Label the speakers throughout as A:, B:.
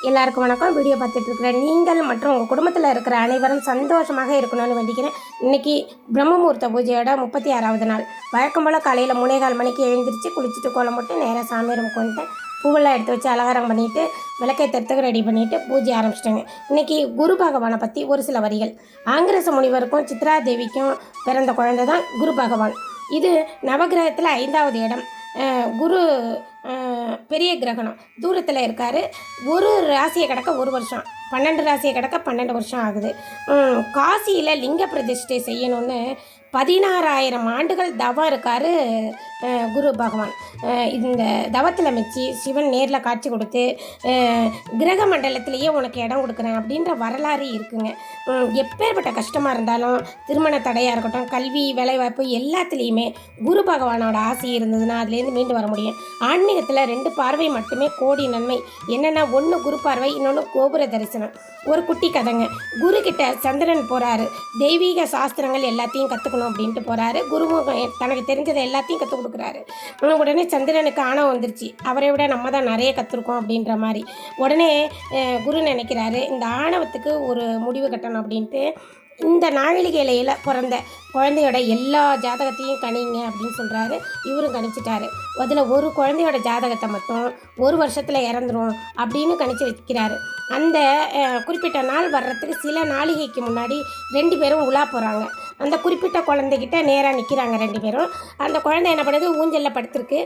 A: எல்லாருக்கும் வணக்கம். வீடியோ பார்த்துட்டு இருக்கிற நீங்கள் மற்றும் உங்கள் குடும்பத்தில் இருக்கிற அனைவரும் சந்தோஷமாக இருக்கணும்னு வேண்டிக்கிறேன். இன்றைக்கி பிரம்மமுகூர்த்த பூஜையோட 36வது நாள். வழக்கம் போல் காலையில் 3:15 மணிக்கு எழுந்திரிச்சு குளிச்சுட்டு கோலம் போட்டு நேராக சாமி ரூம் கொண்டுட்டு பூவெல்லாம் எடுத்து வச்சு அலங்காரம் பண்ணிவிட்டு விளக்கேற்றத்துக்கு ரெடி பண்ணிவிட்டு பூஜை ஆரம்பிச்சிட்டேங்க. இன்றைக்கி குரு பகவானை பற்றி ஒரு சில வரிகள். ஆங்கிரச முனிவருக்கும் சித்ரா தேவிக்கும் பிறந்த குழந்தை தான் குரு பகவான். இது நவகிரகத்தில் 5வது இடம். குரு பெரிய கிரகணம் தூரத்தில் இருக்கார். ஒரு ராசியை கிடக்க 1 வருஷம், 12 ராசியை கிடக்க 12 வருஷம் ஆகுது. காசியில் லிங்க பிரதிஷ்டை செய்யணும்னு 16,000 ஆண்டுகள் தவம் இருக்கார் குரு பகவான். இந்த தவத்தில் மெச்சி சிவன் நேரில் காட்சி கொடுத்து கிரக மண்டலத்திலேயே உனக்கு இடம் கொடுக்குறேன் அப்படின்ற வரலாறு இருக்குங்க. எப்பேற்பட்ட கஷ்டமாக இருந்தாலும், திருமண தடையாக இருக்கட்டும், கல்வி வேலைவாய்ப்பு எல்லாத்துலேயுமே குரு பகவானோட ஆசை இருந்ததுன்னா அதுலேருந்து மீண்டு வர முடியும். ஆன்மீகத்தில் 2 பார்வை மட்டுமே கோடி நன்மை. என்னென்னா, ஒன்று குரு பார்வை, இன்னொன்று கோபுர தரிசனம். ஒரு குட்டி கதைங்க. குரு கிட்ட சந்திரன் போகிறாரு. தெய்வீக சாஸ்திரங்கள் எல்லாத்தையும் கற்றுக்கணும் அப்படின்ட்டு போகிறாரு. குருவும் தனக்கு தெரிஞ்சதை எல்லாத்தையும் கற்றுக் கொடுக்குறாரு. உடனே சந்திரனுக்கு ஆணவம் வந்துருச்சு. அவரை விட நம்ம தான் நிறைய கற்றுருக்கோம் அப்படின்ற மாதிரி. உடனே குரு நினைக்கிறாரு, இந்த ஆணவத்துக்கு ஒரு முடிவு கட்டணும் அப்படின்ட்டு இந்த நாழிகையில பிறந்த குழந்தையோட எல்லா ஜாதகத்தையும் கணிங்க அப்படின்னு சொல்கிறாரு. இவரும் கணிச்சிட்டாரு. அதில் ஒரு குழந்தையோட ஜாதகத்தை மட்டும் 1 வருஷத்தில் இறந்துரும் அப்படின்னு கணிச்சு வைக்கிறாரு. அந்த குறிப்பிட்ட நாள் வர்றதுக்கு சில நாளிகைக்கு முன்னாடி 2 பேரும் உலா போகிறாங்க. அந்த குறிப்பிட்ட குழந்தைகிட்ட நேராக நிற்கிறாங்க 2 பேரும். அந்த குழந்தை என்ன பண்ணுது, ஊஞ்சலில் படுத்துருக்கு.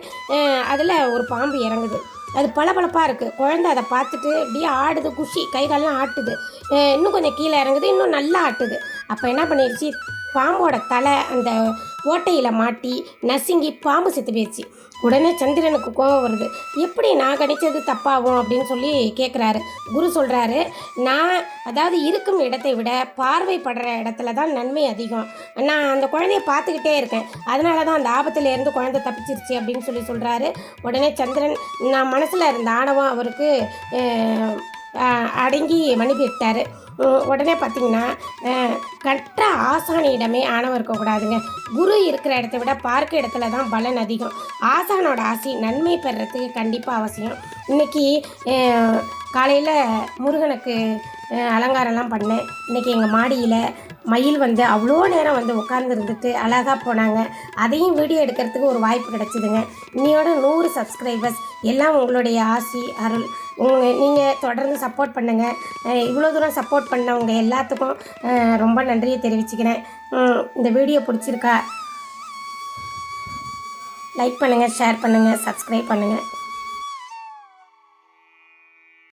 A: அதில் ஒரு பாம்பு இறங்குது. அது பளபளப்பாக இருக்குது. குழந்தை அதை பார்த்துட்டு அப்படியே ஆடுது, குஷி, கைகாலெலாம் ஆட்டுது. இன்னும் கொஞ்சம் கீழே இறங்குது, இன்னும் நல்லா ஆட்டுது. அப்போ என்ன பண்ணிடுச்சு, பாம்போட தலை அந்த ஓட்டையில் மாட்டி நசுங்கி பாம்பு செத்து போயிடுச்சு. உடனே சந்திரனுக்கு கோபம் வருது. எப்படி நான் கணிச்சது தப்பாகும் அப்படின்னு சொல்லி கேட்குறாரு. குரு சொல்கிறாரு, அதாவது இருக்கும் இடத்தை விட பார்வைப்படுற இடத்துல தான் நன்மை அதிகம். நான் அந்த குழந்தைய பார்த்துக்கிட்டே இருக்கேன், அதனால தான் அந்த ஆபத்துலேருந்து குழந்தை தப்பிச்சிருச்சு அப்படின்னு சொல்கிறாரு. உடனே சந்திரன் நான் மனசில் இருந்த ஆணவம் அவருக்கு அடங்கி மன்னிப்பிட்டார். உடனே பார்த்திங்கன்னா, கற்ற ஆசானியிடமே ஆணவம் இருக்கக்கூடாதுங்க. குரு இருக்கிற இடத்த விட பார்க்க இடத்துல தான் பலன் அதிகம். ஆசானோட ஆசி நன்மை பெறுறதுக்கு கண்டிப்பாக அவசியம். இன்றைக்கி காலையில் முருகனுக்கு அலங்காரம்லாம் பண்ணேன். இன்றைக்கி எங்கள் மாடியில் மயில் அவ்வளோ நேரம் உட்கார்ந்து இருந்துட்டு அழகாக போனாங்க. அதையும் வீடியோ எடுக்கிறதுக்கு ஒரு வாய்ப்பு கிடச்சிதுங்க. இன்னையோட 100 சப்ஸ்கிரைபர்ஸ். எல்லாம் உங்களுடைய ஆசி அருள். நீங்கள் தொடர்ந்து சப்போர்ட் பண்ணுங்கள். இவ்வளோ தூரம் சப்போர்ட் பண்ணவங்க எல்லாத்துக்கும் ரொம்ப நன்றியை தெரிவிச்சுக்கிறேன். இந்த வீடியோ பிடிச்சிருக்கா லைக் பண்ணுங்கள், ஷேர் பண்ணுங்கள், சப்ஸ்கிரைப் பண்ணுங்கள்.